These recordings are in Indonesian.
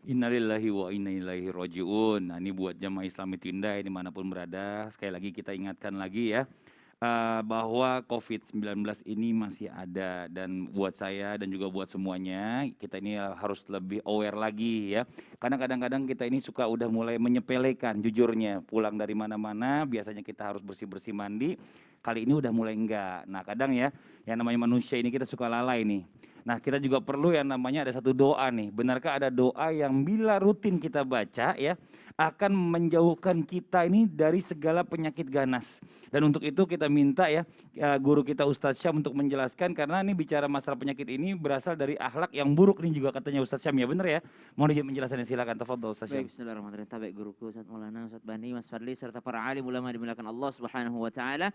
Innalillahi wa inna ilaihi raji'un. Nah, ini buat jamaah Islam Tindai dimanapun berada. Sekali lagi kita ingatkan lagi ya, bahwa COVID-19 ini masih ada. Dan buat saya dan juga buat semuanya, kita ini harus lebih aware lagi ya. Karena kadang-kadang kita ini suka udah mulai menyepelekan jujurnya. Pulang dari mana-mana biasanya kita harus bersih-bersih mandi. Kali ini udah mulai enggak. Nah kadang ya, yang namanya manusia ini kita suka lalai nih. Nah kita juga perlu yang namanya ada satu doa nih. Benarkah ada doa yang bila rutin kita baca ya, akan menjauhkan kita ini dari segala penyakit ganas. Dan untuk itu kita minta ya, guru kita Ustadz Syam untuk menjelaskan, karena ini bicara masalah penyakit ini berasal dari akhlak yang buruk nih juga katanya Ustadz Syam, ya benar ya? Mohon izin menjelaskannya, silakan tafadhol Ustadz Syam. Baik, bismillahirrahmanirrahim. Tabaik guruku Ustaz Maulana, Ustaz Bani, Mas Fadli serta para alim ulama dimuliakan Allah Subhanahu wa taala.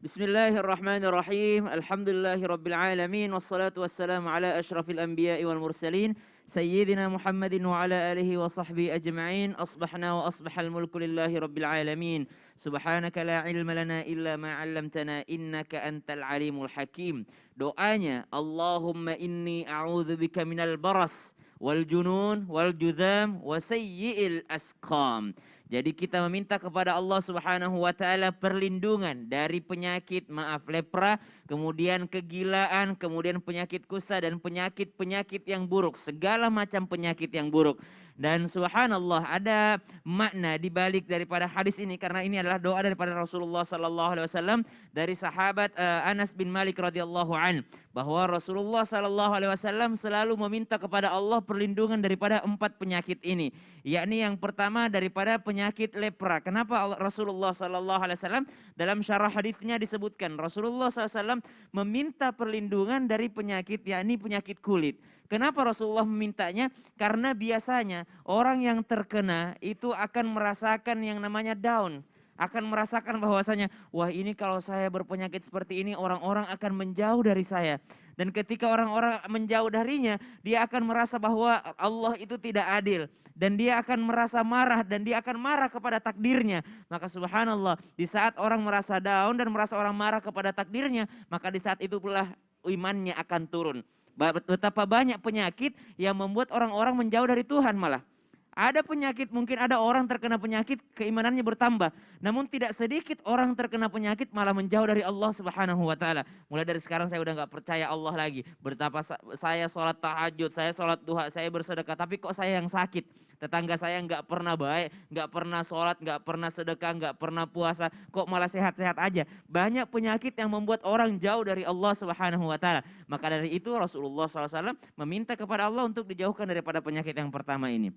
Bismillahirrahmanirrahim. Alhamdulillahirabbil alamin wassalatu wassalamu ala asyrafil anbiya'i wal mursalin sayyidina Muhammadin wa ala alihi wa sahbihi ajma'in. Asbahna wa asbahal mulku lillahi rabbil alamin. Subhanaka la ilma lana illa ma 'allamtana innaka antal alimul hakim. Doanya, Allahumma inni a'udzubika minal baras wal junun wal judham wa sayyi'il asqam. Jadi kita meminta kepada Allah Subhanahu wa taala perlindungan dari penyakit lepra, kemudian kegilaan, kemudian penyakit kusta dan penyakit-penyakit yang buruk, segala macam penyakit yang buruk. Dan subhanallah ada makna di balik daripada hadis ini, karena ini adalah doa daripada Rasulullah sallallahu alaihi wasallam dari sahabat Anas bin Malik radhiyallahu an, bahwa Rasulullah sallallahu alaihi wasallam selalu meminta kepada Allah perlindungan daripada 4 penyakit ini, yakni yang pertama daripada penyakit lepra. Kenapa Rasulullah sallallahu alaihi wasallam dalam syarah hadisnya disebutkan Rasulullah sallallahu alaihi wasallam meminta perlindungan dari penyakit, yakni penyakit kulit. Kenapa Rasulullah memintanya? Karena biasanya orang yang terkena itu akan merasakan yang namanya down. Akan merasakan bahwasanya, wah ini kalau saya berpenyakit seperti ini orang-orang akan menjauh dari saya. Dan ketika orang-orang menjauh darinya, dia akan merasa bahwa Allah itu tidak adil. Dan dia akan merasa marah dan dia akan marah kepada takdirnya. Maka subhanallah, di saat orang merasa down dan merasa orang marah kepada takdirnya, maka di saat itu pula imannya akan turun. Betapa banyak penyakit yang membuat orang-orang menjauh dari Tuhan malah. Ada penyakit, mungkin ada orang terkena penyakit, keimanannya bertambah. Namun tidak sedikit orang terkena penyakit malah menjauh dari Allah Subhanahu wa taala. Mulai dari sekarang saya udah gak percaya Allah lagi. Betapa saya sholat tahajud, saya sholat duha, saya bersedekah, tapi kok saya yang sakit. Tetangga saya gak pernah baik, gak pernah sholat, gak pernah sedekah, gak pernah puasa, kok malah sehat-sehat aja. Banyak penyakit yang membuat orang jauh dari Allah Subhanahu wa taala. Maka dari itu Rasulullah SAW meminta kepada Allah untuk dijauhkan daripada penyakit yang pertama ini.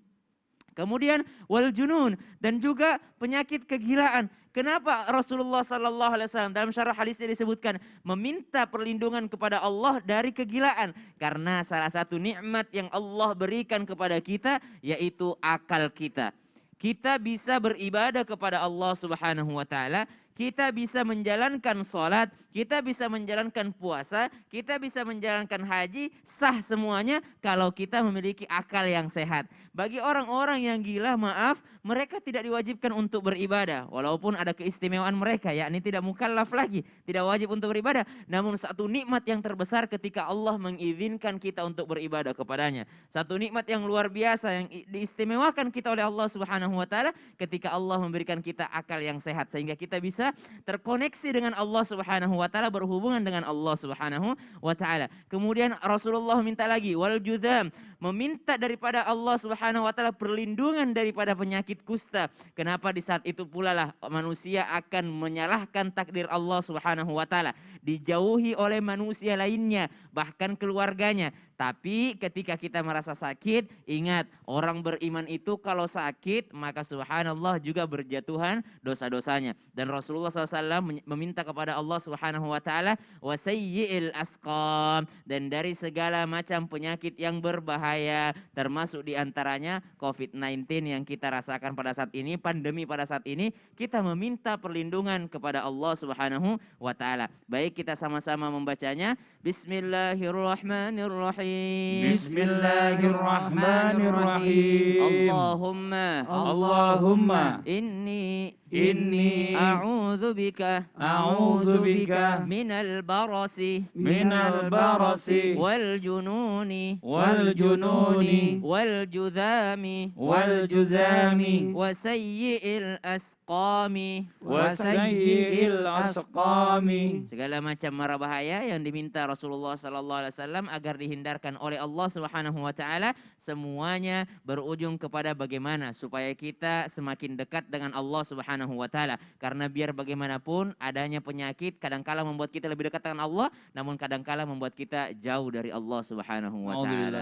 Kemudian wal junun, dan juga penyakit kegilaan. Kenapa Rasulullah sallallahu alaihi wasallam dalam syarah hadisnya disebutkan meminta perlindungan kepada Allah dari kegilaan? Karena salah satu nikmat yang Allah berikan kepada kita yaitu akal kita. Kita bisa beribadah kepada Allah Subhanahu wa taala, kita bisa menjalankan sholat, kita bisa menjalankan puasa, kita bisa menjalankan haji, sah semuanya kalau kita memiliki akal yang sehat. Bagi orang-orang yang gila, maaf, mereka tidak diwajibkan untuk beribadah. Walaupun ada keistimewaan mereka, yakni tidak mukallaf lagi, tidak wajib untuk beribadah. Namun satu nikmat yang terbesar ketika Allah mengizinkan kita untuk beribadah kepadanya. Satu nikmat yang luar biasa yang diistimewakan kita oleh Allah Subhanahu wa taala ketika Allah memberikan kita akal yang sehat, sehingga kita bisa terkoneksi dengan Allah Subhanahu wa taala, berhubungan dengan Allah Subhanahu wa taala. Kemudian Rasulullah minta lagi wal judham, meminta daripada Allah Subhanahu wa taala perlindungan daripada penyakit kusta. Kenapa? Di saat itu pula lah manusia akan menyalahkan takdir Allah Subhanahu wa taala, dijauhi oleh manusia lainnya, bahkan keluarganya. Tapi ketika kita merasa sakit, ingat orang beriman itu kalau sakit maka subhanallah juga berjatuhan dosa-dosanya. Dan Rasulullah SAW meminta kepada Allah Subhanahu wa taala wasayyi'il asqam, dan dari segala macam penyakit yang berbahaya, termasuk diantaranya COVID-19 yang kita rasakan pada saat ini, pandemi pada saat ini, kita meminta perlindungan kepada Allah Subhanahu wa taala. Baik, kita sama-sama membacanya. Bismillahirrahmanirrahim. Bismillahirrahmanirrahim. Allahumma Allahumma inni Inni a'udzu bika a'udzu bika minal barasi minal barasi wal jununi wal jununi wal judhami wal juzami wa sayyi'il asqami. wa sayyi'il asqami. Segala macam mara bahaya yang diminta Rasulullah sallallahu alaihi wasallam agar dihindarkan oleh Allah Subhanahu wa taala, semuanya berujung kepada bagaimana supaya kita semakin dekat dengan Allah Subhanahu wa taala. Karena biar bagaimanapun adanya penyakit kadangkala membuat kita lebih dekat dengan Allah, namun kadangkala membuat kita jauh dari Allah Subhanahu wa taala.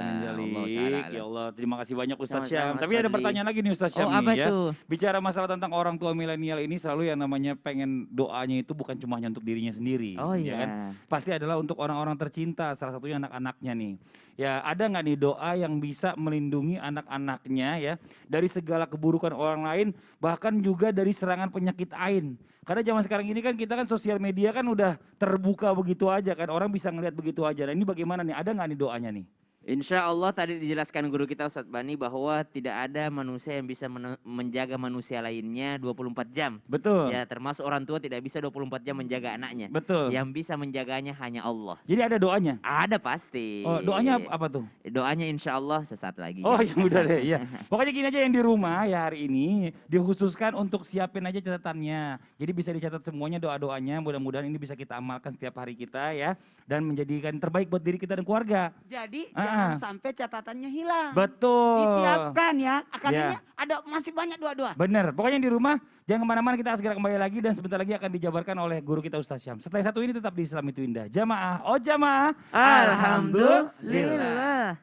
Ya Allah, terima kasih banyak Ustaz Sama-sama, Syam. Mas Tapi ada Fadli. pertanyaan lagi nih Ustaz Syam Apa nih ya. tuh? Bicara masalah tentang orang tua milenial ini selalu yang namanya pengen doanya itu bukan cuma hanya untuk dirinya sendiri. Oh ya kan? iya. Pasti adalah untuk orang-orang tercinta, salah satunya anak-anaknya nih. Ya ada nggak nih doa yang bisa melindungi anak-anaknya ya dari segala keburukan orang lain, bahkan juga dari serangan penyakit ain. Karena zaman sekarang ini kan kita kan sosial media kan udah terbuka begitu aja kan, orang bisa ngelihat begitu aja. Nah ini bagaimana nih, ada nggak nih doanya nih? Insya Allah tadi dijelaskan guru kita Ustadz Bani bahwa tidak ada manusia yang bisa menjaga manusia lainnya 24 jam. Betul, Ya termasuk orang tua tidak bisa 24 jam menjaga anaknya. betul. Yang bisa menjaganya hanya Allah. Jadi ada doanya? Ada pasti. Oh, doanya apa tuh? Doanya insya Allah sesaat lagi. Oh yang udah deh ya. Pokoknya gini aja, yang di rumah ya hari ini dikhususkan untuk siapin aja catatannya. Jadi bisa dicatat semuanya doa-doanya, mudah-mudahan ini bisa kita amalkan setiap hari kita ya. Dan menjadikan terbaik buat diri kita dan keluarga. Jadi Ah. jangan sampai catatannya hilang. Betul. Disiapkan ya. Akan Ya. ini ada masih banyak doa-doa. Bener, pokoknya di rumah jangan kemana-mana, kita segera kembali lagi dan sebentar lagi akan dijabarkan oleh guru kita Ustaz Syam. Setelah satu ini tetap di Islam itu Indah. Jamaah, oh jamaah. Alhamdulillah.